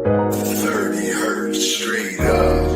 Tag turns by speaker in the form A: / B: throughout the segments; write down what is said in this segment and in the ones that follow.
A: 30 hertz straight up.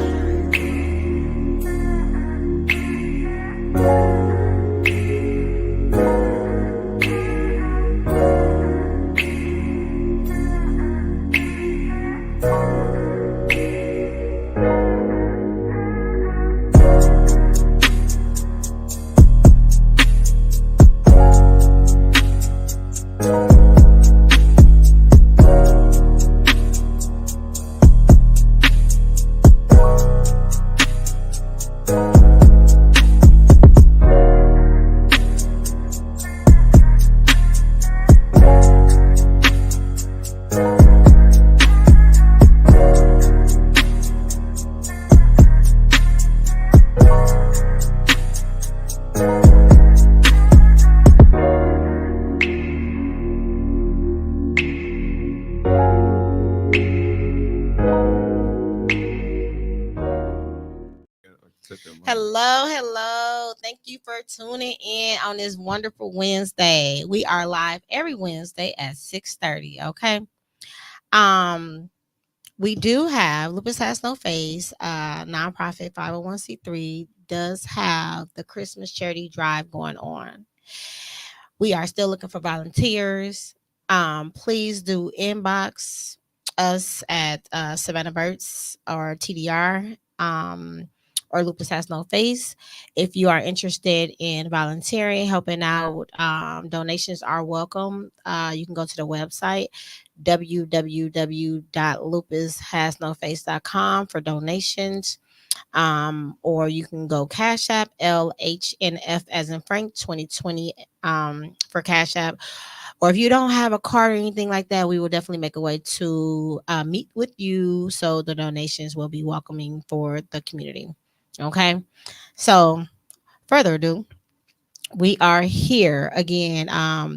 B: Hello. Thank you for tuning in on this wonderful Wednesday. We are live every Wednesday at 6:30. Okay. Um, we do have Lupus Has No Face, nonprofit 501c3 does have the Christmas charity drive going on. We are still looking for volunteers. Please do inbox us at Savannah Banks or TDR. Or Lupus Has No Face. If you are interested in volunteering, helping out, donations are welcome. You can go to the website www.lupushasnoface.com for donations. Or you can go Cash App LHNF as in Frank 2020 for Cash App. Or if you don't have a card or anything like that, we will definitely make a way to meet with you so the donations will be welcoming for the community. Okay. So, further ado, we are here again.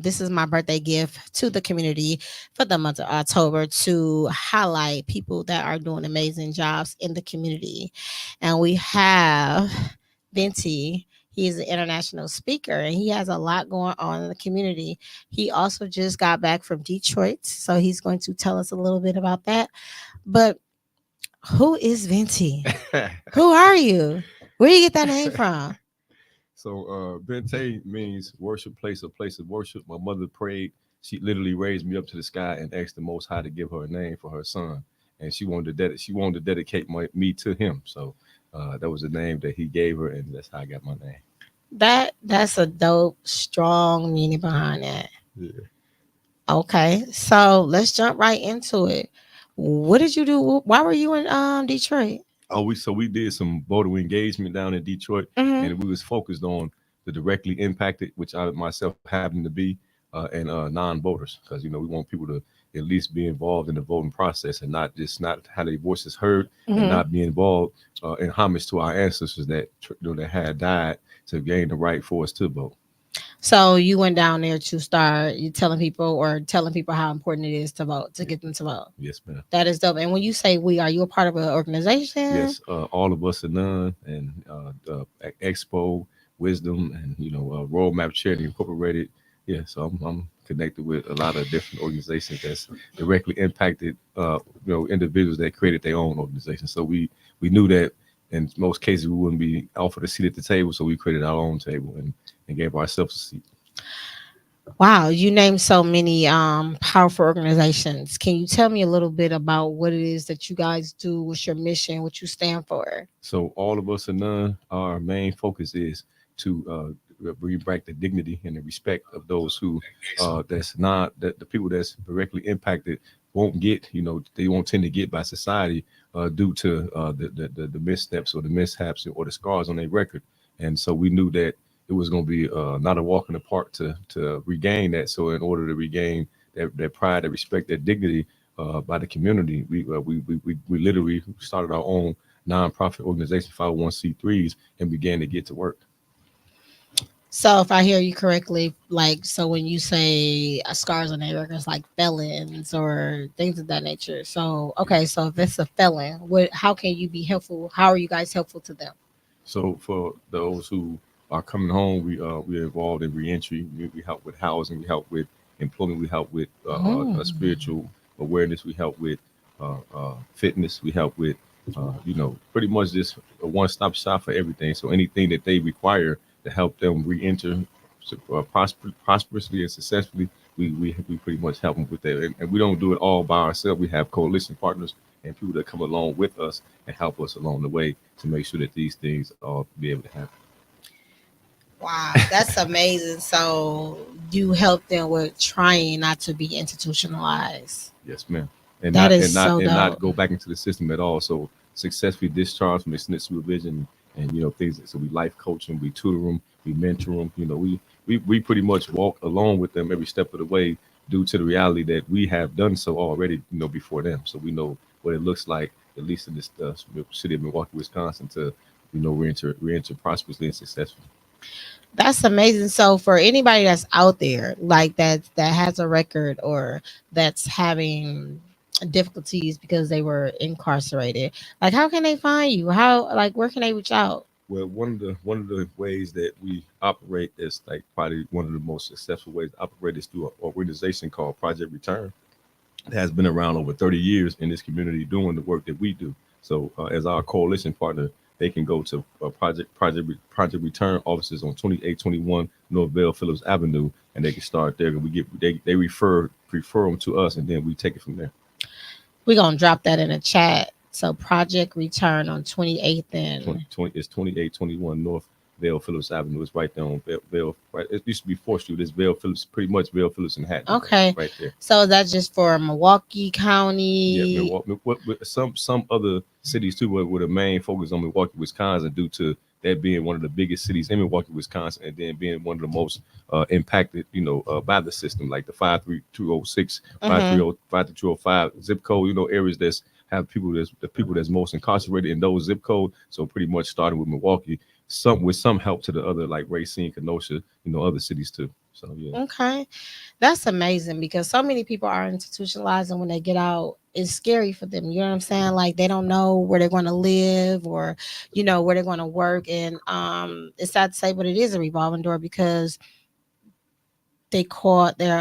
B: This is my birthday gift to the community for the month of October to highlight people that are doing amazing jobs in the community. And we have Ventae. He is an international speaker and he has a lot going on in the community. He also just got back from Detroit, so he's going to tell us a little bit about that. But who is Ventae? Who are you? Where do you get that name from?
C: So Ventae means worship place, a place of worship. My mother prayed. She literally raised me up to the sky and asked the Most High to give her a name for her son, and she wanted to dedicate me to him. So that was the name that he gave her, and that's how I got my name.
B: That's a dope, strong meaning behind that.
C: Yeah.
B: Okay, so let's jump right into it. What did you do? Why were you in Detroit?
C: We did some voter engagement down in Detroit,
B: Mm-hmm.
C: and we was focused on the directly impacted, which I myself happen to be, and non-voters, because we want people to at least be involved in the voting process and not have their voices heard, and
B: Mm-hmm.
C: not be involved in homage to our ancestors that had died to gain the right for us to vote.
B: So you went down there to start you telling people how important it is to vote to get them to vote.
C: Yes, ma'am.
B: That is dope. And when you say we, are you a part of an organization?
C: Yes, all of us are none, and Expo, Wisdom, and Roadmap Charity Incorporated. Yeah, so I'm connected with a lot of different organizations that's directly impacted, individuals that created their own organization. So we knew that in most cases we wouldn't be offered a seat at the table, so we created our own table and gave ourselves a seat.
B: Wow, you named so many powerful organizations. Can you tell me a little bit about what it is that you guys do, what's your mission, what you stand for?
C: So all of us are none. Our main focus is to bring back the dignity and the respect of those who that's not that the people that's directly impacted won't get. They won't tend to get by society due to the missteps or the mishaps or the scars on their record. And so we knew that it was going to be not a walk in the park to regain that. So in order to regain that pride, that respect, that dignity by the community, we literally started our own nonprofit organization, 501c3s, and began to get to work.
B: So if I hear you correctly, like so when you say scars on their records like felons or things of that nature. So okay, so if it's a felon, how can you be helpful? How are you guys helpful to them?
C: So for those who are coming home, we're involved in reentry. We help with housing. We help with employment. We help with
B: Mm.
C: spiritual awareness. We help with fitness. We help with, pretty much just a one-stop shop for everything. So anything that they require to help them re-enter prosperously and successfully, we pretty much help them with that. And we don't do it all by ourselves. We have coalition partners and people that come along with us and help us along the way to make sure that these things all be able to happen.
B: Wow, that's amazing. So you help them with trying not to be institutionalized.
C: Yes, ma'am. And
B: That
C: not
B: is
C: and not
B: so
C: and not
B: dope.
C: go back into the system at all. So successfully discharged from extended supervision and things. So we life coach them, we tutor them, we mentor them. We pretty much walk along with them every step of the way due to the reality that we have done so already. Before them, so we know what it looks like at least in this city of Milwaukee, Wisconsin, to re-enter prosperously and successfully.
B: That's amazing. So for anybody that's out there like that has a record or that's having difficulties because they were incarcerated, like how can they find you? How like where can they reach out?
C: Well, one of the ways that we operate is like probably one of the most successful ways to operate is through an organization called Project Return. It has been around over 30 years in this community doing the work that we do. So as our coalition partner, they can go to Project Return offices on 2821 North Bell Phillips Avenue, and they can start there. We get they refer them to us, and then we take it from there.
B: We're gonna drop that in the chat. So Project Return on 28th and
C: 20, it's 2821 North Vale Phillips Avenue. It's right there on Vale. Right, it used to be 4th Street. It's Vale Phillips, pretty much Vale Phillips and Hatton.
B: okay.
C: Right there.
B: So that's just for Milwaukee
C: Yeah,
B: County.
C: Milwaukee. Some other cities too, but with a main focus on Milwaukee, Wisconsin, due to that being one of the biggest cities in Milwaukee, Wisconsin, and then being one of the most impacted, by the system, like the 53206,
B: Mm-hmm.
C: 53205 zip code, areas that's have people that's the people that's most incarcerated in those zip code. So pretty much starting with Milwaukee, some help to the other like Racine, Kenosha, other cities too. So yeah.
B: Okay. That's amazing because so many people are institutionalized and when they get out, it's scary for them. You know what I'm saying? Like they don't know where they're going to live or, where they're going to work. And it's sad to say, but it is a revolving door because they caught their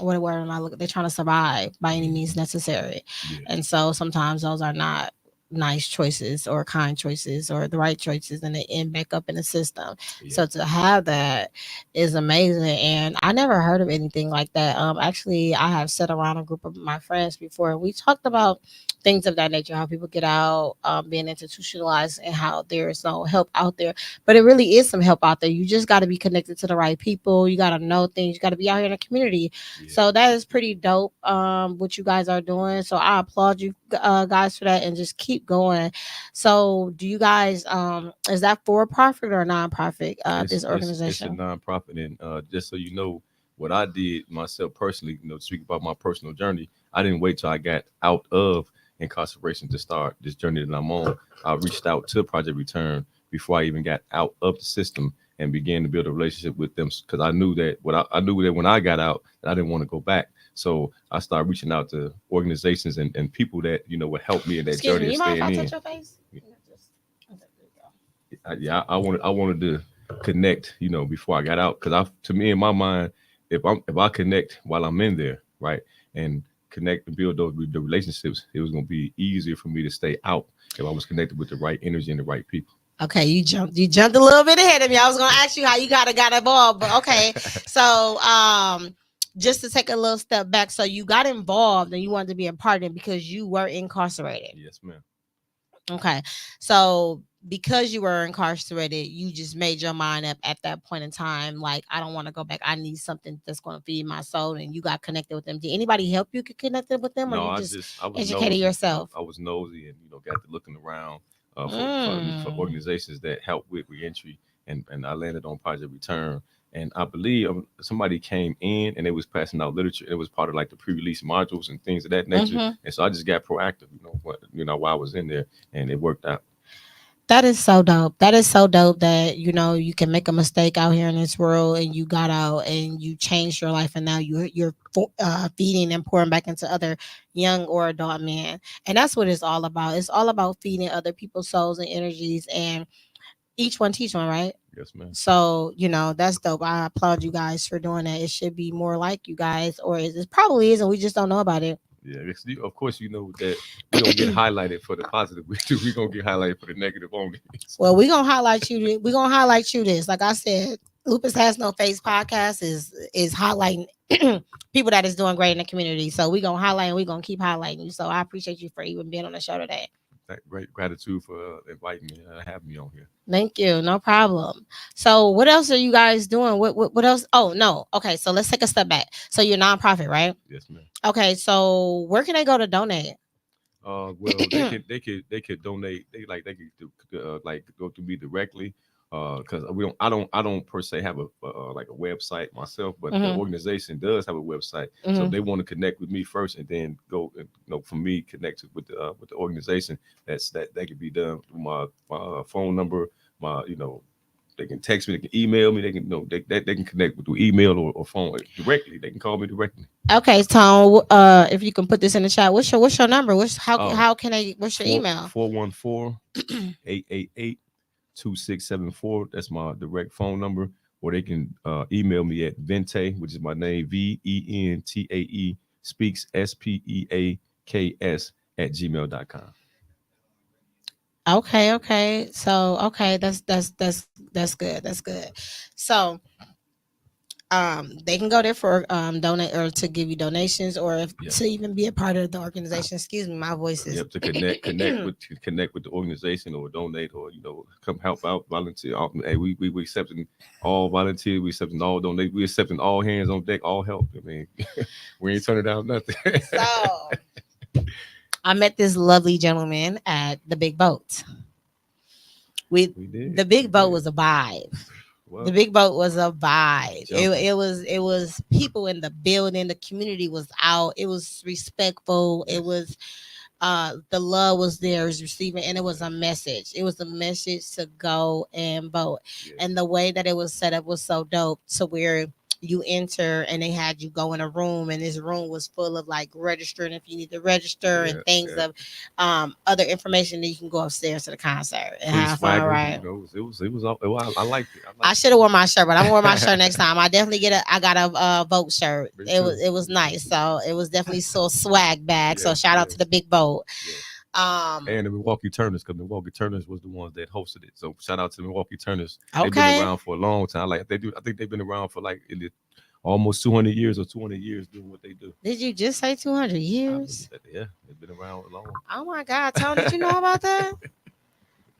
B: what word am I looking? They're trying to survive by any means necessary,
C: Yeah.
B: and so sometimes those are not nice choices or kind choices or the right choices, and they end back up in the system.
C: Yeah.
B: So to have that is amazing, and I never heard of anything like that. Actually, I have sat around a group of my friends before, and we talked about things of that nature, how people get out, being institutionalized, and how there is no help out there, but it really is some help out there. You just got to be connected to the right people. You got to know things. You got to be out here in the community.
C: Yeah.
B: So that is pretty dope. What you guys are doing. So I applaud you guys for that, and just keep going. So do you guys is that for profit or nonprofit? This
C: It's a
B: organization.
C: nonprofit, and just so you know, what I did myself personally, to speak about my personal journey, I didn't wait till I got out of incarceration to start this journey that I'm on. I reached out to Project Return before I even got out of the system and began to build a relationship with them because I knew that I knew that when I got out that I didn't want to go back. So I started reaching out to organizations and people that would help me in that
B: Excuse
C: journey
B: me.
C: of
B: You mind if
C: staying
B: I
C: in.
B: touch your face?
C: Yeah, I wanted to connect, before I got out, because to me in my mind, if I connect while I'm in there, right, and connect and build the relationships, it was gonna be easier for me to stay out if I was connected with the right energy and the right people.
B: Okay, you jumped a little bit ahead of me. I was gonna ask you how you got involved, but okay. So just to take a little step back, so you got involved and you wanted to be a part of it because you were incarcerated.
C: Yes, ma'am.
B: Okay. So because you were incarcerated, you just made your mind up at that point in time, like I don't want to go back. I need something that's gonna feed my soul. And you got connected with them. Did anybody help you get connected with them or
C: No,
B: you
C: I
B: just
C: just I was
B: educated
C: nosy.
B: yourself?
C: I was nosy, and got to looking around for
B: Mm.
C: organizations that help with reentry, and I landed on Project Return. And I believe somebody came in and they was passing out literature. It was part of like the pre-release modules and things of that nature.
B: Hmm.
C: And so I just got proactive, while I was in there, and it worked out.
B: That is so dope. That is so dope that you can make a mistake out here in this world and you got out and you changed your life and now you're feeding and pouring back into other young or adult men. And that's what it's all about. It's all about feeding other people's souls and energies and each one teach one, right?
C: Yes, ma'am.
B: So, that's dope. I applaud you guys for doing that. It should be more like you guys, or it probably is, and we just don't know about it.
C: Yeah, of course, you know that we don't get highlighted for the positive. We gonna get highlighted for the negative only.
B: Well, we're gonna highlight you. We're gonna highlight you this. Like I said, Lupus Has No Face podcast is highlighting people that is doing great in the community. So we're gonna highlight and we're gonna keep highlighting you. So I appreciate you for even being on the show today.
C: Great gratitude for inviting me, having me on here.
B: Thank you. No problem. So what else are you guys doing? What else? Oh no. Okay, so let's take a step back. So you're nonprofit, right?
C: Yes, ma'am.
B: Okay, so where can they go to donate?
C: Well, they could donate. They could like go to me directly. Because I don't per se have a like a website myself, but the
B: Mhm.
C: organization does have a website. So
B: Mhm.
C: if they want to connect with me first, and then go, for me connect with the organization, that could be done through my phone number. My they can text me, they can email me, they can they can connect with through email or phone directly. They can call me directly.
B: Okay, Tom. If you can put this in the chat, what's your number?
C: Uh,
B: How can I? What's your email?
C: 414-888-2674. That's my direct phone number. Or they can email me at Ventae, which is my name, VENTAE speaks SPEAKS at gmail.com.
B: Okay. So okay, that's good. That's good. So they can go there for donate or to give you donations or if
C: Yeah.
B: to even be a part of the organization. Excuse me, my voice is
C: Yep, to connect with the organization or donate or come help out, volunteer. Hey, we accepting all volunteer, we accepting all donate, we accepting all hands on deck, all help. I mean, we ain't turning down nothing.
B: So I met this lovely gentleman at the Big Boat.
C: We did.
B: The Big
C: We
B: Boat
C: did.
B: was a vibe.
C: Well,
B: The Big Boat was a vibe.
C: Jumping.
B: It was people in the building. The community was out. It was respectful. It
C: Yes.
B: was the love was there, was receiving, and it was a message. It was a message to go and vote.
C: Yes.
B: And the way that it was set up was so dope to where you enter and they had you go in a room and this room was full of like registering if you need to register and things
C: Yeah.
B: of other information that you can go upstairs to the concert and
C: Free
B: have fun,
C: swagger,
B: right?
C: it was I liked it.
B: I should have worn my shirt, but I'm gonna wear my shirt next time. I definitely I got a vote shirt.
C: Me
B: It
C: too.
B: was nice. So it was definitely so swag bag. So
C: Yes,
B: shout out to the
C: yes.
B: Big Boat.
C: Yes.
B: Um
C: And the Milwaukee Turners, because Milwaukee Turners was the ones that hosted it. So shout out to the Milwaukee Turners. They've been
B: okay.
C: around for a long time. Like they do, I think they've been around for like almost 200 years or 200 years doing what they do.
B: Did you just say 200
C: I
B: years?
C: believe that, yeah, they've been around long.
B: Oh my God, Tony, did you know about that?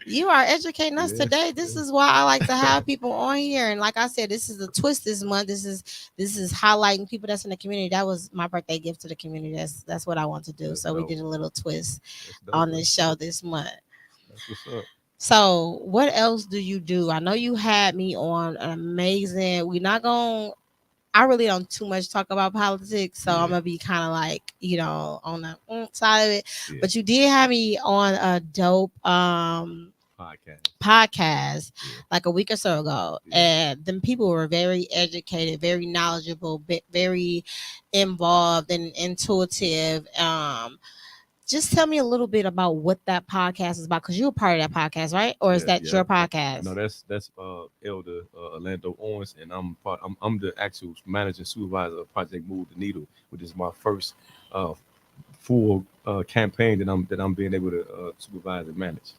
B: You are educating us
C: Yes,
B: today. This
C: yes.
B: is why I like to have people on here. And like I said, this is a twist this month. This is highlighting people that's in the community. That was my birthday gift to the community. That's what I want to do.
C: That's
B: So we
C: dope.
B: did a little twist
C: That's dope.
B: on this show this month.
C: That's what's up.
B: So what else do you do? I know you had me on an amazing. We're not going. I really don't too much talk about politics, so I'm
C: Yeah.
B: gonna be kind of like on the side of it.
C: Yeah.
B: But you did have me on a dope podcast
C: Yeah.
B: like a week or so ago,
C: Yeah.
B: and then people were very educated, very knowledgeable, very involved and intuitive. Just tell me a little bit about what that podcast is about, because you're a part of that podcast, right? Or is
C: Yeah,
B: that
C: yeah.
B: your podcast?
C: No, that's Elder Orlando Owens, and I'm the actual managing supervisor of Project Move the Needle, which is my first full campaign that I'm being able to supervise and manage.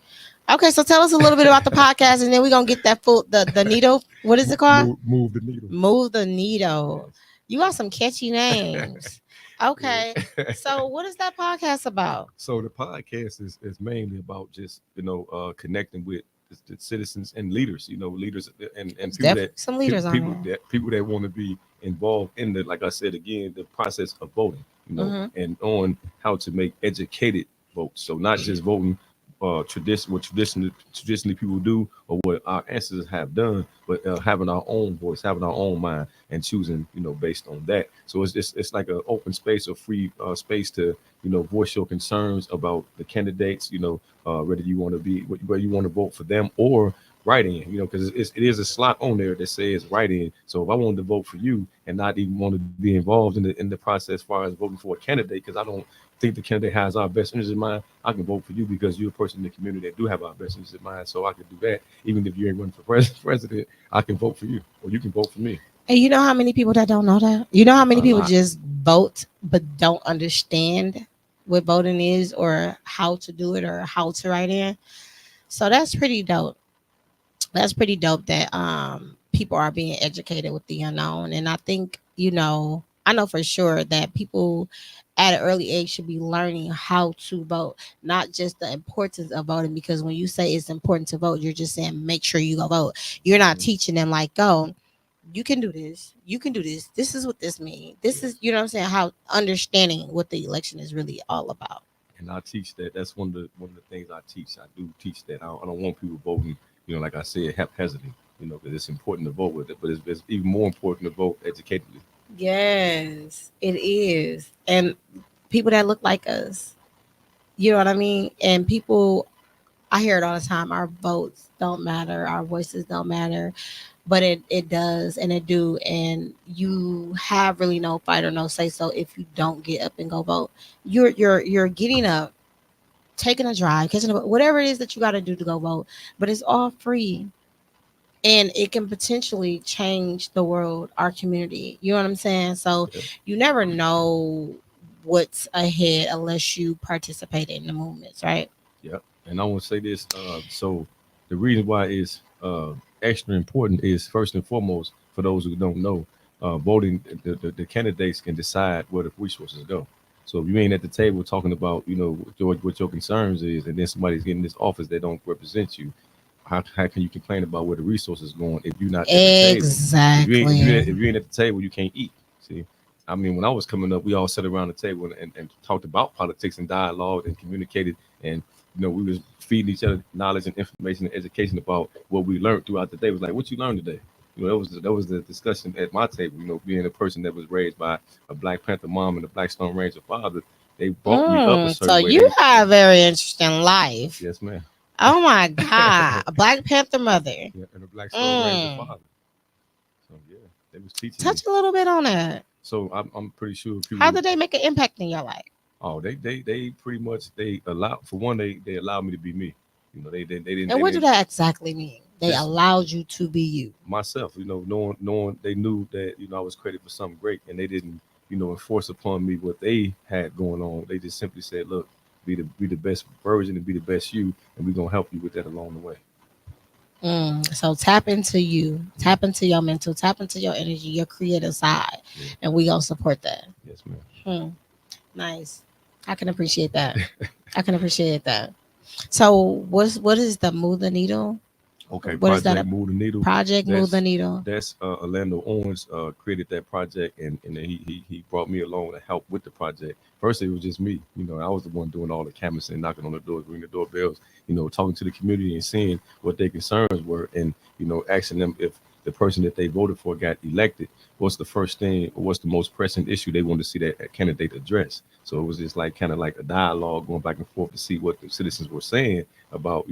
B: Okay, so tell us a little bit about the podcast, and then we're gonna get that the needle. What is it called?
C: Move the needle.
B: Move the needle.
C: Yes.
B: You got some catchy names. Okay,
C: Yeah.
B: so what is that podcast about?
C: So the podcast is mainly about just connecting with the citizens and leaders, leaders and
B: There's
C: people
B: definitely some leaders on here.
C: people that want to be involved in the, like I said again, the process of voting,
B: Mhm.
C: and on how to make educated votes. So not just voting what traditionally people do or what our ancestors have done, but having our own voice, having our own mind, and choosing based on that. So it's like an open space or free space to voice your concerns about the candidates, whether you want to whether you want to vote for them or write in, because it is a slot on there that says write in. So if I wanted to vote for you and not even want to be involved in the process as far as voting for a candidate, because I don't think the candidate has our best interest in mind, I can vote for you because you're a person in the community that do have our best interest in mind. So I can do that. Even if you ain't running for president, I can vote for you, or you can vote for me.
B: And you know how many people that don't know that? You know how many
C: A
B: people
C: lot.
B: just vote but don't understand what voting is or how to do it or how to write in? So that's pretty dope. That's pretty dope that people are being educated with the unknown. And I think, I know for sure that people at an early age should be learning how to vote, not just the importance of voting. Because when you say it's important to vote, you're just saying make sure you go vote. You're not
C: Mhm.
B: teaching them like, go, you can do this, you can do this, this is what this means, this
C: Yeah.
B: is, you know what I'm saying, how understanding what the election is really all about.
C: And I teach that. That's one of the things I teach. I do teach that. I don't want people voting, like I said, haphazardly. Because it's important to vote with it, but it's even more important to vote educatedly.
B: Yes, it is. And people that look like us, you know what I mean? And people, I hear it all the time, our votes don't matter, our voices don't matter, but it does, and it do. And you have really no fight or no say so if you don't get up and go vote. You're getting up, taking a drive, catching a, whatever it is that you got to do to go vote, but it's all free. And it can potentially change the world, our community. You know what I'm saying? So
C: Yeah,
B: you never know what's ahead unless you participate in the movements, right?
C: yeah. And I want to say this. So the reason why it's extra important is first and foremost for those who don't know, voting. The candidates can decide where the resources go. So if you ain't at the table talking about, what your concerns is, and then somebody's getting this office that don't represent you, how can you complain about where the resources going if you're not at the table?
B: Exactly.
C: If you ain't at the table, you can't eat. See, I mean, when I was coming up, we all sat around the table and talked about politics and dialogue and communicated, and we was feeding each other knowledge and information and education about what we learned throughout the day. It was like, what you learned today? That was the discussion at my table. Being a person that was raised by a Black Panther mom and a Black Stone Ranger father, they brought me up a
B: So
C: certain way.
B: you have a very interesting life.
C: Yes, ma'am.
B: Oh my God. A Black Panther mother.
C: Yeah, and a Black Stone Ranger
B: Mm.
C: father. So yeah, they was teaching me.
B: Touch a little bit on that.
C: So I'm pretty sure
B: How
C: people.
B: did they make an impact in your life?
C: Oh, they pretty much they allow for one they allowed me to be me.
B: And
C: They
B: what do
C: didn't
B: that exactly mean? They
C: just
B: allowed you to be you.
C: myself. Knowing they knew that I was created for something great, and they didn't enforce upon me what they had going on. They just simply said, look, be the best version and be the best you, and we're gonna help you with that along the way.
B: So tap into you, tap into your mental, tap into your energy, your creative side,
C: Yeah.
B: and we gonna support that.
C: Yes, ma'am.
B: Hmm. Nice. I can appreciate that. I can appreciate that. So what is the move the needle?
C: Okay,
B: What is that?
C: Project
B: A
C: Move the Needle.
B: project move the
C: That's
B: needle?
C: Orlando Owens created that project, and then he brought me along to help with the project. First, it was just me. I was the one doing all the canvassing, knocking on the doors, ringing the doorbells. Talking to the community and seeing what their concerns were, and asking them if the person that they voted for got elected, what's the first thing or what's the most pressing issue they wanted to see that candidate address. So it was just like kind of like a dialogue going back and forth to see what the citizens were saying about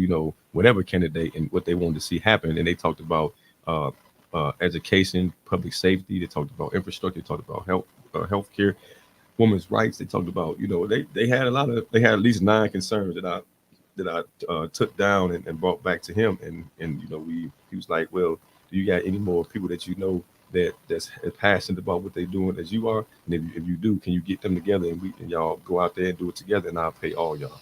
C: whatever candidate and what they wanted to see happen. And they talked about uh, education, public safety. They talked about infrastructure. They talked about healthcare, women's rights. They talked about they had they had at least 9 concerns that I took down and brought back to him. And he was like, well, do you got any more people that that's as passionate about what they're doing as you are? And if you do, can you get them together and y'all go out there and do it together, and I'll pay all y'all.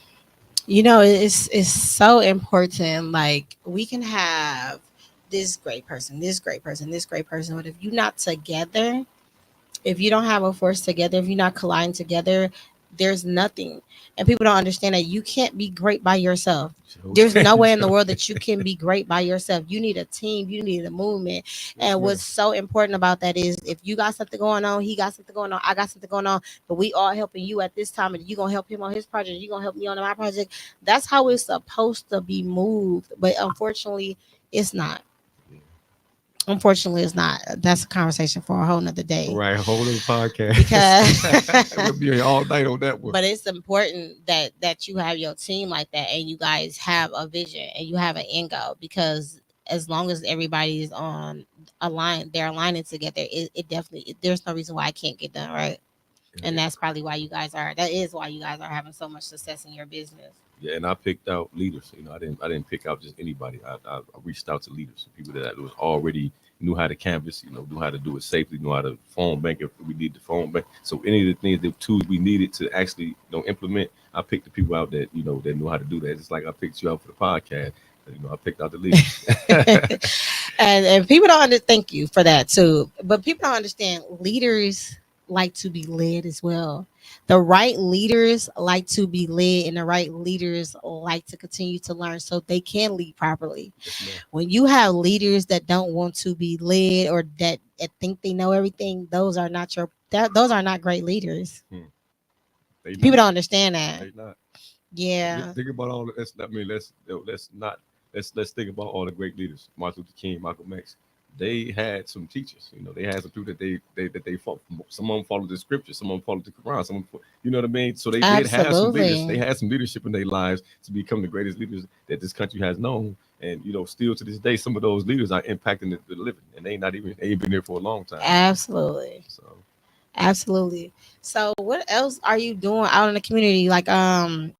B: It's so important. Like we can have this great person, this great person, this great person, but if you're not together, if you don't have a force together, if you're not colliding together, there's nothing. And people don't understand that you can't be great by yourself. There's no way in the world that you can be great by yourself. You need a team, you need a movement.
C: Yes,
B: And
C: ma'am.
B: what's so important about that is if you got something going on, he got something going on, I got something going on, but we all helping you at this time, and you gonna help him on his project, you gonna help me on my project. That's how it's supposed to be moved. But unfortunately, it's not.
C: Yeah.
B: Unfortunately, it's not. That's a conversation for a whole nother day.
C: Right, a whole other podcast. We'll
B: Because
C: be here all night on that one.
B: but it's important that you have your team like that, and you guys have a vision and you have an end goal. Because as long as everybody is on they're aligning together, it definitely, there's no reason why I can't get done, right? And
C: Yeah,
B: that's probably why that is why you guys are having so much success in your business.
C: yeah, and I picked out leaders. I didn't pick out just anybody. I reached out to leaders, people that was already knew how to canvas, knew how to do it safely, knew how to phone bank if we need the phone bank. So any of the things, the tools we needed to actually implement, I picked the people out that that knew how to do that. It's like I picked you out for the podcast. I picked out the leaders.
B: And people don't thank you for that too. But people don't understand leaders like to be led as well. The right leaders like to be led, and the right leaders like to continue to learn so they can lead properly.
C: Yes,
B: When you have leaders that don't want to be led or that think they know everything, those are not those are not great leaders. People don't understand that.
C: They not.
B: Yeah.
C: Think about all. Let's think about all the great leaders. Martin Luther King, Malcolm X. They had some teachers. They had some people that they fought. Some of them followed the scripture. Some of them followed the Quran. Some of them, you know what I mean. So they did have some leaders. They had some leadership in their lives to become the greatest leaders that this country has known. And still to this day, some of those leaders are impacting the living, and they ain't been there for a long time.
B: Absolutely.
C: So.
B: Absolutely. So what else are you doing out in the community? Like,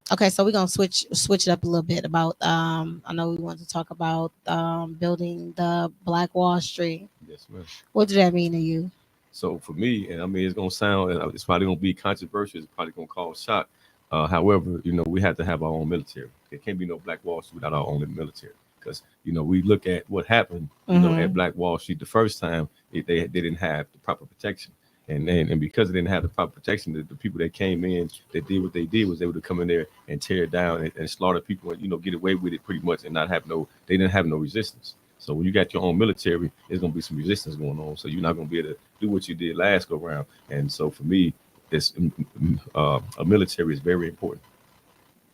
B: okay, so we're gonna switch it up a little bit about I know we want to talk about building the Black Wall Street.
C: Yes, ma'am.
B: What does that mean to you?
C: So for me, and I mean it's gonna sound, it's probably gonna be controversial, it's probably gonna cause shock. However, we have to have our own military. There can't be no Black Wall Street without our own military. Because we look at what happened, at Black Wall Street the first time, they didn't have the proper protection. And because they didn't have the proper protection, the people that came in that did what they did was able to come in there and tear it down and slaughter people and get away with it pretty much and not have they didn't have no resistance. So when you got your own military, there's gonna be some resistance going on. So you're not gonna be able to do what you did last go round. And so for me, this a military is very important.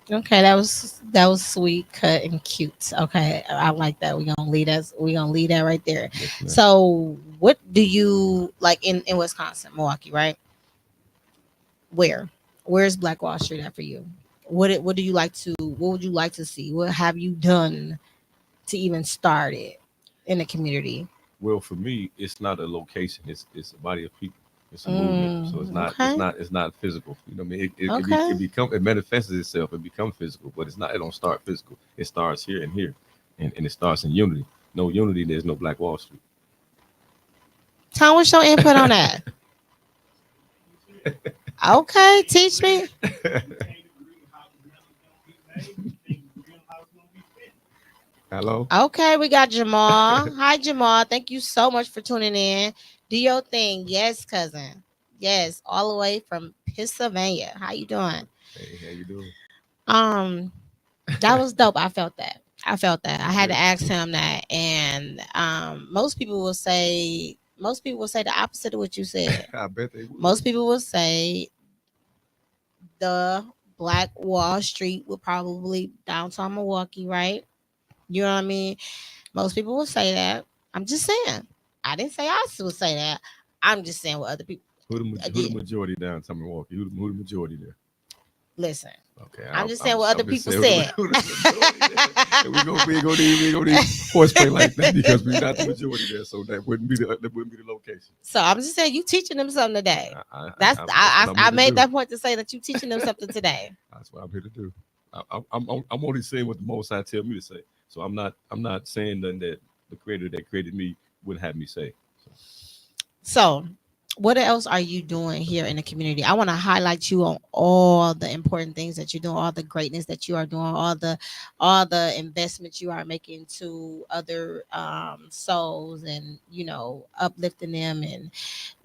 B: Okay, that was sweet, cut, and cute. Okay, I like that. We're gonna leave that right there.
C: Yes,
B: so what do you like in Wisconsin, Milwaukee, right? Where's Black Wall Street at for you? What would you like to see? What have you done to even start it in the community?
C: Well, for me, it's not a location, it's a body of people. It's a movement, so it's not physical. I mean, it manifests itself. It becomes physical, but it's not. It don't start physical. It starts here and here, and it starts in unity. No unity, there's no Black Wall Street.
B: Tom, what's your input on that? Okay, teach me.
C: Hello.
B: Okay, we got Jamal. Hi, Jamal. Thank you so much for tuning in. Do your thing. Yes, cousin. Yes, all the way from Pennsylvania. How you doing?
C: Hey, how you doing?
B: That was dope. I felt that. I had to ask him that. And most people will say the opposite of what you said.
C: I bet they would.
B: Most people will say the Black Wall Street will probably downtown Milwaukee, right? You know what I mean? Most people will say that. I'm just saying. I didn't say I would say that. I'm just saying what other people.
C: Who the majority downtown Milwaukee? Who the majority there?
B: Listen.
C: Okay.
B: I'm just saying what other people said.
C: We ain't gonna need horseplay like that because we're not the majority there. So that wouldn't be the location.
B: So I'm just saying you teaching them something today. I made that point to say that you teaching them something today. That's
C: what I'm here to do. I'm only saying what the Most High tell me to say. So I'm not saying that the Creator that created me wouldn't have me say.
B: So what else are you doing here in the community? I want to highlight you on all the important things that you're doing, all the greatness that you are doing, all the investments you are making to other souls, and uplifting them and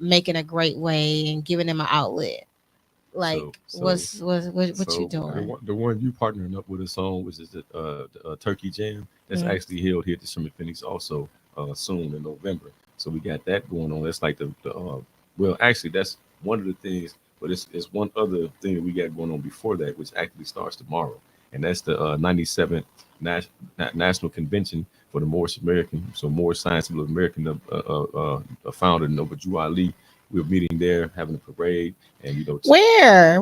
B: making a great way and giving them an outlet. Like what you doing?
C: The one you partnering up with us on, which is the Turkey Jam, that's actually held here at the Sherman Phoenix also soon in November. So we got that going on. That's like well, actually, that's one of the things, but it's one other thing that we got going on before that, which actually starts tomorrow, and that's the 97th National Convention for the Moorish American. So Moorish Science of American, founder Nobuju Ali. We're meeting there, having a parade, and
B: where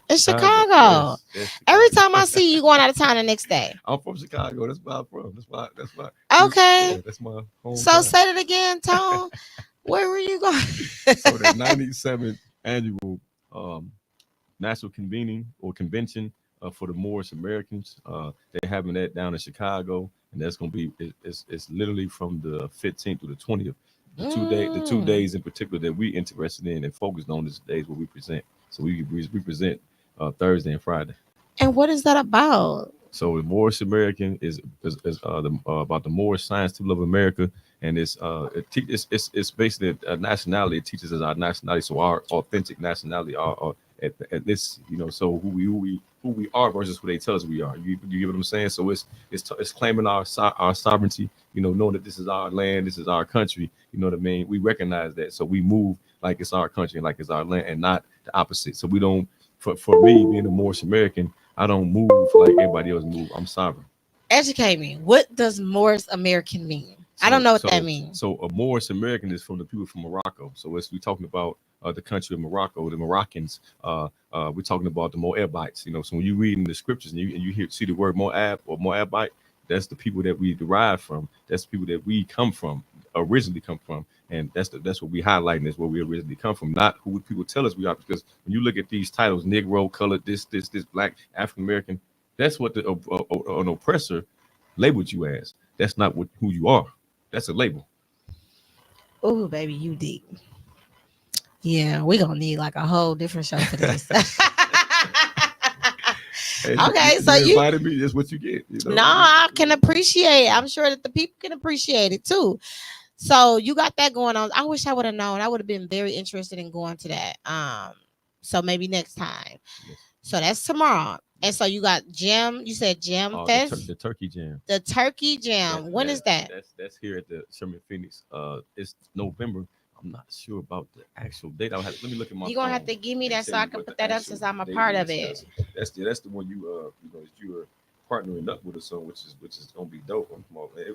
B: in Chicago. Yes, every time I see you going out of town the next day.
C: I'm from Chicago. That's where I'm from. That's why.
B: Okay.
C: Yeah, that's my home.
B: So say it again, Tom. Where were you going?
C: So the 97th annual national convening or convention for the Moorish Americans. They're having that down in Chicago, and that's going to be it's literally from the 15th to the 20th. The 2 days in particular that we interested in and focused on is the days where we present. So we present Thursday and Friday.
B: And what is that about?
C: So the Moorish American is about the Moorish Science Temple of America, and it's basically a nationality. It teaches us our nationality, so our authentic nationality, our at this, so who we are versus who they tell us we are. You get what I'm saying? So it's claiming our sovereignty. Knowing that this is our land, this is our country. You know what I mean? We recognize that, so we move like it's our country and like it's our land, and not the opposite. So we don't. For me, being a Moorish American, I don't move like everybody else move. I'm sovereign.
B: Educate me. What does Moorish American mean? I don't know what that means.
C: So a Moorish American is from the people from Morocco. So as we're talking about the country of Morocco, the Moroccans, we're talking about the Moabites. So when you read in the scriptures and you see the word Moab or Moabite, that's the people that we derive from. That's the people that we originally come from. And that's what we highlighting, is where we originally come from, not who people tell us we are. Because when you look at these titles, Negro, colored, this, Black, African American, that's what an oppressor labeled you as. That's not who you are. That's a label.
B: Oh, baby, you deep. Yeah, we're gonna need like a whole different show for this.
C: Hey,
B: okay, so
C: you invited me. That's what you get.
B: No, I can appreciate it. I'm sure that the people can appreciate it too. So you got that going on. I wish I would have known. I would have been very interested in going to that. So maybe next time. Yes. So that's tomorrow. And so you got Jam. You said Jam Fest.
C: The Turkey Jam.
B: The Turkey Jam. When is that?
C: That's here at the Sherman Phoenix. It's November. I'm not sure about the actual date. Let me look at my.
B: You're gonna have to give me that so I can put that up since I'm a part of it.
C: That's the one you are partnering up with us on, which is gonna be dope.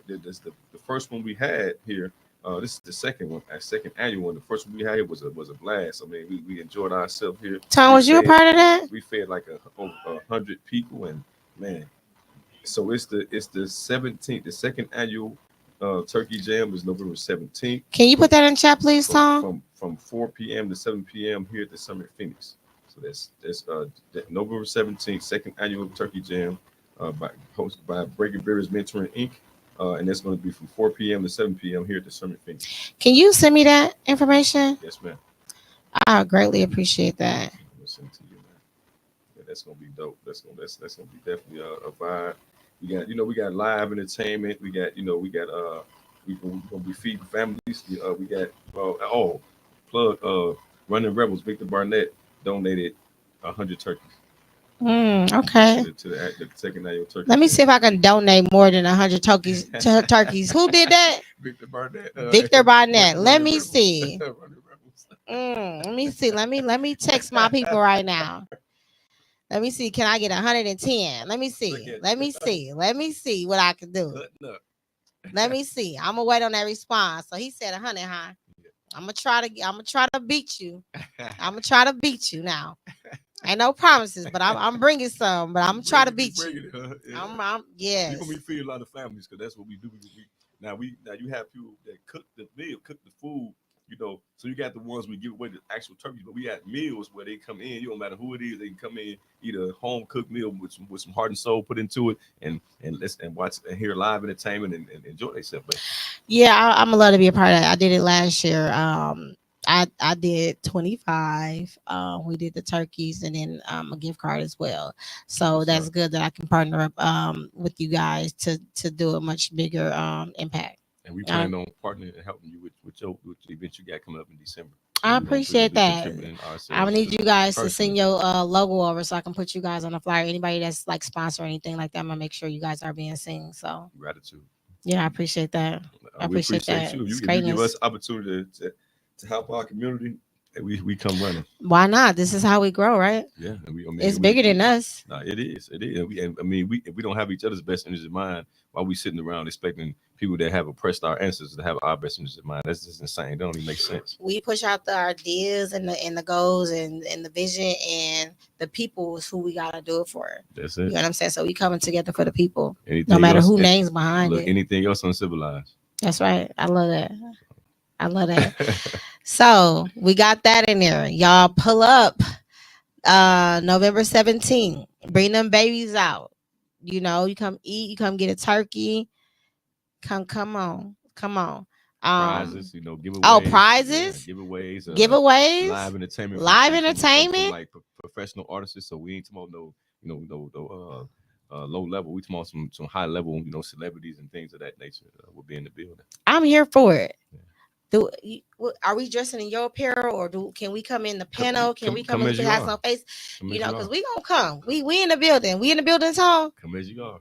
C: That's the first one we had here. This is the second one, our second annual one. The first one we had here was a blast. I mean, we enjoyed ourselves here.
B: Tom, was you a part of that?
C: We fed like over 100 people, and man, so it's the 17th. The second annual Turkey Jam is November 17th.
B: Can you put that in chat, please, Tom?
C: From 4 p.m. to 7 p.m. here at the Summit Phoenix. So that's November 17th, second annual Turkey Jam, hosted by Breaking Barriers Mentoring Inc. And that's going to be from 4 p.m. to 7 p.m. here at the Summit Phoenix.
B: Can you send me that information?
C: Yes, ma'am.
B: I greatly appreciate that.
C: I'll send it to you, man. Yeah, that's going to be dope. That's going to be definitely a vibe. We got live entertainment. We got we're gonna be feeding families. We got Running Rebels. Victor Barnett donated 100 turkeys.
B: Okay.
C: To the second annual turkey.
B: Let me see if I can donate more than 100 turkeys. Who did that?
C: Victor Barnett.
B: Victor Barnett. Let me see. Let me see. Let me text my people right now. Let me see. Can I get 110? Let me see. Let me see what I can do. Let me see. I'm gonna wait on that response. So he said 100, huh? I'm gonna try to beat you. I'm gonna try to beat you now. Ain't no promises, but I'm bringing some. But I'm gonna try to beat you. Yeah. Yes.
C: You're gonna be feeding a lot of families because that's what we do. Now you have people that cook the meal, cook the food. So you got the ones we give away the actual turkeys, but we got meals where they come in. You don't matter who it is, they can come in, eat a home cooked meal with some heart and soul put into it, and listen and watch and hear live entertainment and enjoy themselves.
B: Yeah, I'm gonna love to be a part of that. I did it last year. I did 25. We did the turkeys and then a gift card as well. So that's good that I can partner up with you guys to do a much bigger impact.
C: And we plan on partnering and helping you with the event you got coming up in December. So
B: I appreciate that. I need you guys to send your logo over so I can put you guys on the flyer. Anybody that's like sponsor or anything like that, I'm gonna make sure you guys are being seen. So
C: gratitude.
B: Yeah, I appreciate that. I appreciate that.
C: You give us opportunity to help our community. And we come running.
B: Why not? This is how we grow, right?
C: Yeah, and
B: it's bigger than us.
C: No, it is. And if we don't have each other's best interests in mind, while we sitting around expecting people that have oppressed our ancestors to have our best interests in mind, that's just insane. It don't even make sense.
B: We push out the ideas and the goals and the vision, and the people is who we gotta do it for.
C: That's it.
B: You know what I'm saying? So we coming together for the people, no matter who names behind it.
C: Anything else uncivilized.
B: That's right. I love that. So we got that in there. Y'all pull up November 17th. Bring them babies out. You come eat. You come get a turkey. Come on, come on.
C: Prizes,
B: Oh,
C: giveaways, yeah,
B: prizes,
C: giveaways,
B: giveaways,
C: live entertainment
B: live
C: from
B: entertainment.
C: like professional artists. So we ain't talking about no low level. We talking about some high level, celebrities and things of that nature will be in the building.
B: I'm here for it.
C: Yeah.
B: Are we dressing in your apparel, or can we come in the panel? Can we come
C: come
B: and we
C: as
B: can
C: you
B: have
C: are.
B: some face?
C: Come as you
B: Because
C: are.
B: we gonna come. We in the building. We in the building, Tom.
C: Come as you are.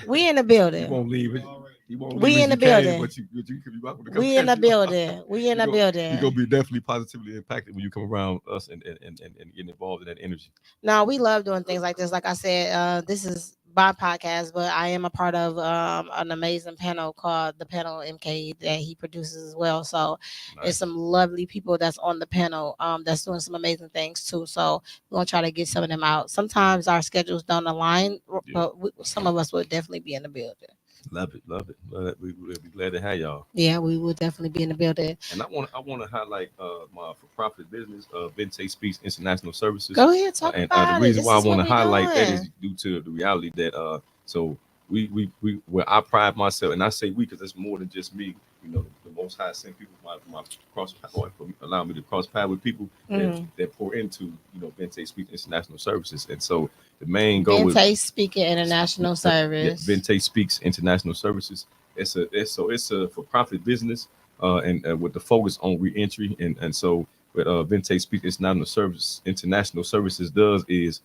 B: We in the
C: You
B: building.
C: won't leave it. You won't leave
B: We
C: as
B: in the
C: you came,
B: building.
C: but you welcome to come
B: We in
C: as
B: the
C: you are.
B: building. We in the building.
C: You're gonna be definitely positively impacted when you come around us and get involved in that energy.
B: No, we love doing things like this. Like I said, this is my podcast, but I am a part of an amazing panel called the Panel MK that he produces as well. So there's
C: Nice.
B: some lovely people that's on the panel that's doing some amazing things too. So we're gonna try to get some of them out. Sometimes our schedules don't align,
C: Yeah.
B: but some of us will definitely be in the building.
C: Love it, love it. We'll be glad to have y'all.
B: Yeah, we will definitely be in the building.
C: And I want to highlight my for profit business, Ventae Speaks International Services.
B: Go ahead, talk
C: And the
B: about it.
C: reason
B: This
C: why I
B: is
C: want
B: what
C: to
B: we
C: highlight that
B: doing.
C: is due to the reality that so we where I pride myself, and I say we because it's more than just me. The Most High sent people my cross or allow me to cross path with people that pour into Ventae Speaks International Services, and so the main goal with
B: Ventae Speaking International Service.
C: Ventae Speaks International Services. It's a for profit business, and with the focus on reentry, and so what Ventae Speaks International Services does is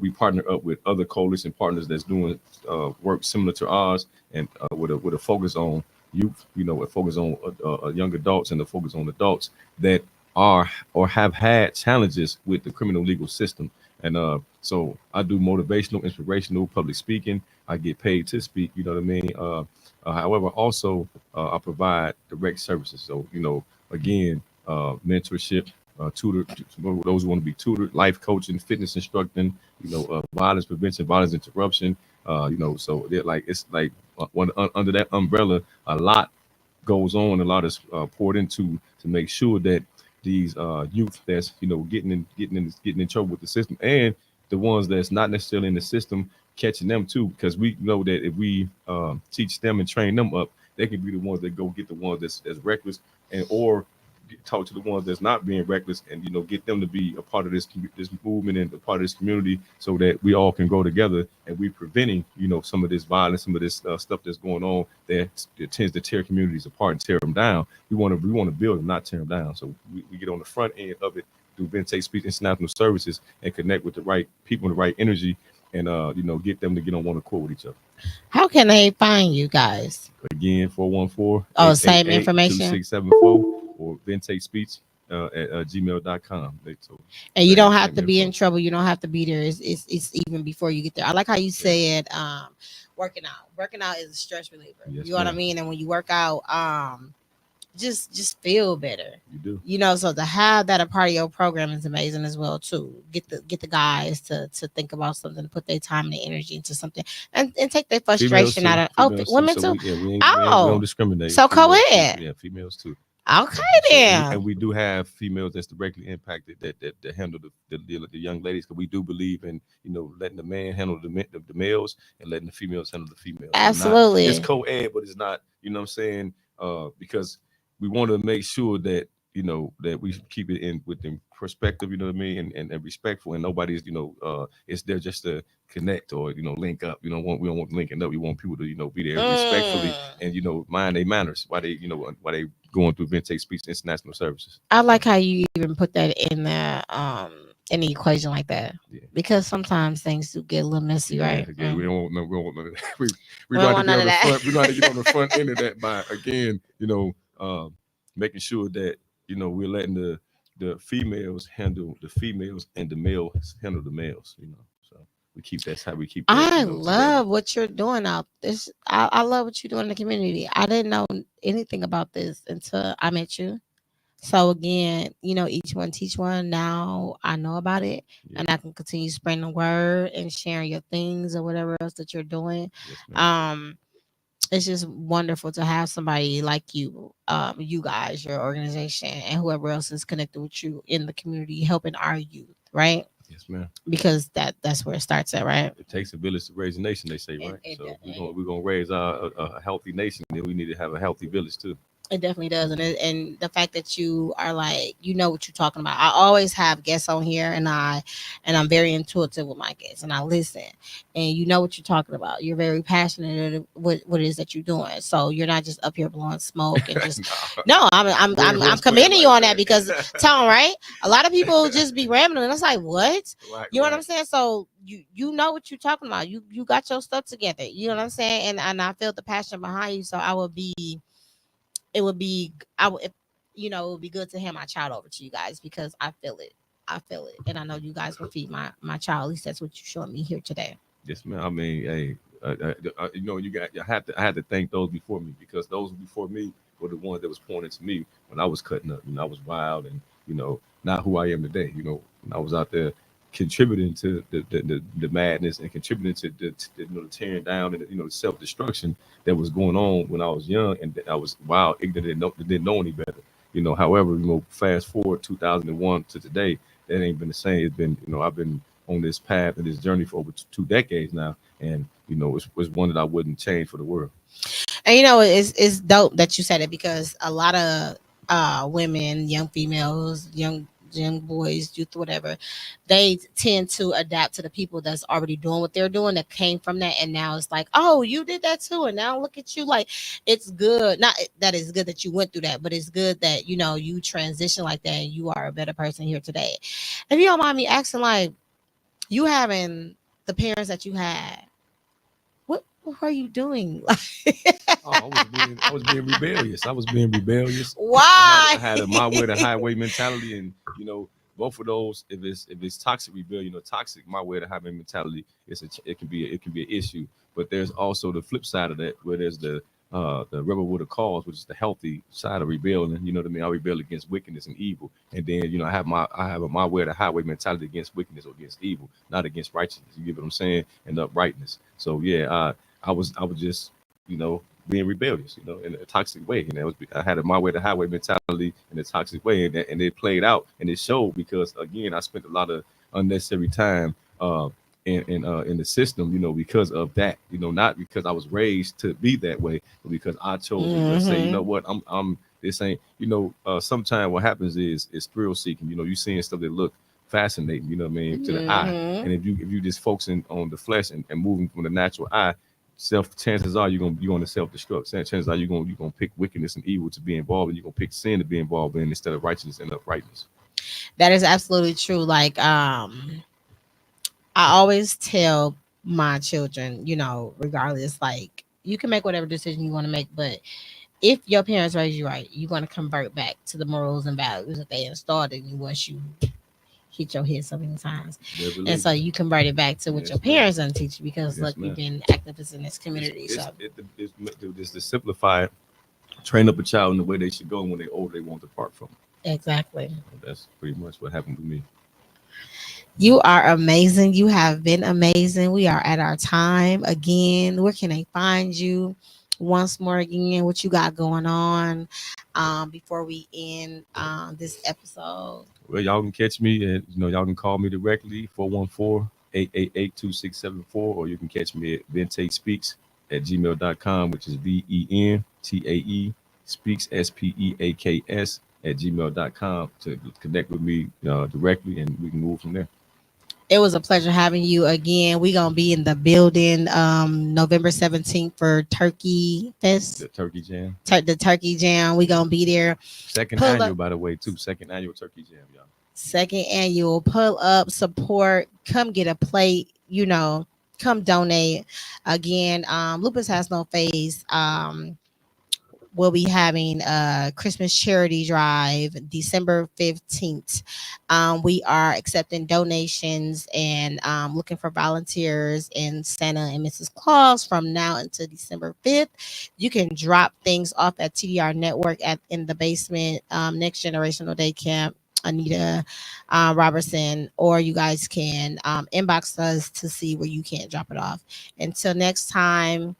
C: we partner up with other coalition partners that's doing work similar to ours, and with a focus on youth, a focus on young adults, and a focus on adults that are or have had challenges with the criminal legal system. And so I do motivational, inspirational public speaking. I get paid to speak. You know what I mean? However, also I provide direct services. So again, mentorship, tutor, those who want to be tutored, life coaching, fitness instructing. Violence prevention, violence interruption. So they're like it's like under that umbrella, a lot goes on. A lot is poured into to make sure that these youth that's getting in trouble with the system, and the ones that's not necessarily in the system, catching them too, because we know that if we teach them and train them up, they can be the ones that go get the ones that's reckless, and or talk to the ones that's not being reckless, and get them to be a part of this movement and a part of this community, so that we all can grow together, and we preventing some of this violence, some of this stuff that's going on that tends to tear communities apart and tear them down. We want to build them, not tear them down. So we get on the front end of it through Ventae Speaks International Services and connect with the right people and the right energy, and get them to get on one accord with each other.
B: How can they find you guys?
C: Again, 414
B: same information.
C: 2674 or Ventae Speech at gmail.com. So,
B: And you don't have to be in trouble. You don't have to be there. It's even before you get there. I like how you said working out. Working out is a stress reliever.
C: Yes,
B: you know what I mean? And when you work out, just feel better.
C: You do.
B: So to have that a part of your program is amazing as well too. Get the guys to think about something, to put their time and their energy into something, and take their frustration out of women too.
C: We don't discriminate.
B: So co-ed.
C: Yeah, females too.
B: Okay, then.
C: And we do have females that's directly impacted that handle the young ladies, because we do believe in letting the man handle the males and letting the females handle the females.
B: Absolutely,
C: it's co-ed, but it's not. You know what I'm saying? Because we want to make sure that that we keep it in with the perspective, you know what I mean, and respectful, and nobody's it's there just to connect or link up. We don't want linking up. We want people to be there respectfully and mind their manners while they while they going through Ventae Speaks International Services.
B: I like how you even put that in the equation like that, because sometimes things do get a little messy, right?
C: Yeah, we don't want none of that. We
B: don't
C: got
B: want
C: to
B: none
C: get
B: of
C: on the
B: that.
C: front. We got to get on the front end of that by again, making sure that we're letting the females handle the females and the males handle the males. So we keep that's how we keep. That,
B: I
C: together.
B: love what you're doing out this. I love what you're doing in the community. I didn't know anything about this until I met you. So again, each one teach one. Now I know about it, and I can continue spreading the word and sharing your things or whatever else that you're doing.
C: Yes,
B: It's just wonderful to have somebody like you, you guys, your organization, and whoever else is connected with you in the community, helping our youth, right?
C: Yes, ma'am.
B: because that's where it starts at, right?
C: It takes a village to raise a nation, they say, right? So we're gonna raise a healthy nation, then we need to have a healthy village too.
B: It definitely does, and the fact that you are like, you know what you're talking about. I always have guests on here, and I'm very intuitive with my guests, and I listen, and you know what you're talking about. You're very passionate what it is that you're doing. So you're not just up here blowing smoke and just no. I'm commending you on that because Tom, right? A lot of people just be rambling, and it's like, what?
C: Right,
B: You know what I'm saying? So you know what you're talking about. You got your stuff together. You know what I'm saying? And I feel the passion behind you. So it would be I would, it would be good to hand my child over to you guys because I feel it. I feel it, and I know you guys will feed my child. At least that's what you're showing me here today.
C: Yes, man. I mean, hey, I had to thank those before me because those before me were the ones that was pointing to me when I was cutting up. I was wild and not who I am today. When I was out there contributing to the madness and contributing to the tearing down and the self destruction that was going on when I was young and I was wild, ignorant, and didn't know any better. However, fast forward 2001 to today, that ain't been the same. It's been, I've been on this path and this journey for over 2 decades now, and it's one that I wouldn't change for the world.
B: And it's dope that you said it because a lot of women, young females, young boys, youth, whatever, they tend to adapt to the people that's already doing what they're doing that came from that, and now it's like, oh, you did that too, and now look at you. Like, it's good. Not that it's good that you went through that, but it's good that you transition like that, and you are a better person here today. If you don't mind me asking, like, you having the parents that you had, what were you doing?
C: Oh, I was being rebellious. I was being rebellious.
B: Why?
C: I had a my way to highway mentality, and both of those. If it's toxic rebellion or toxic my way to highway mentality, it can be an issue. But there's also the flip side of that, where there's the rebel with a cause, which is the healthy side of rebellion. You know what I mean? I rebel against wickedness and evil, and then I have a my way to highway mentality against wickedness or against evil, not against righteousness. You get what I'm saying? And uprightness. So yeah, I was just being rebellious, in a toxic way. I had a my way to highway mentality in a toxic way, and it played out and it showed because again I spent a lot of unnecessary time in the system, because of that, not because I was raised to be that way, but because I chose to say, you know what, I'm this ain't, sometimes what happens is thrill seeking, you seeing stuff that look fascinating, you know what I mean, to the eye. And if you just focusing on the flesh and moving from the natural eye, chances are you're gonna self-destruct. Chances are you're gonna pick wickedness and evil to be involved in. You're gonna pick sin to be involved in instead of righteousness and uprightness.
B: That is absolutely true. Like, I always tell my children, regardless, like, you can make whatever decision you want to make, but if your parents raised you right, you're going to convert back to the morals and values that they installed in you once you hit your head so many times. And so you convert it back to what your parents done teach you because, look, you've been activists in this community.
C: It's to simplify it, train up a child in the way they should go, and when they're older, they won't depart from it.
B: Exactly.
C: That's pretty much what happened with me.
B: You are amazing. You have been amazing. We are at our time again. Where can they find you? Once more again, what you got going on before we end this episode?
C: Well, y'all can catch me and y'all can call me directly 414-888-2674, or you can catch me at Ventae Speaks at gmail.com, which is VENTAE Speaks SPEAKS at gmail.com to connect with me directly, and we can move from there.
B: It was a pleasure having you again. We're going to be in the building November 17th for Turkey Fest.
C: The Turkey Jam.
B: The Turkey Jam. We're going to be there.
C: Second annual, by the way, too. Second annual Turkey Jam, y'all.
B: Second annual. Pull up, support, come get a plate, come donate. Again, Lupus Has No Face. We'll be having a Christmas charity drive December 15th. We are accepting donations and looking for volunteers and Santa and Mrs. Claus from now until December 5th. You can drop things off at TDR Network in the basement, Next Generational Day Camp, Anita Robertson, or you guys can inbox us to see where you can drop it off. Until next time.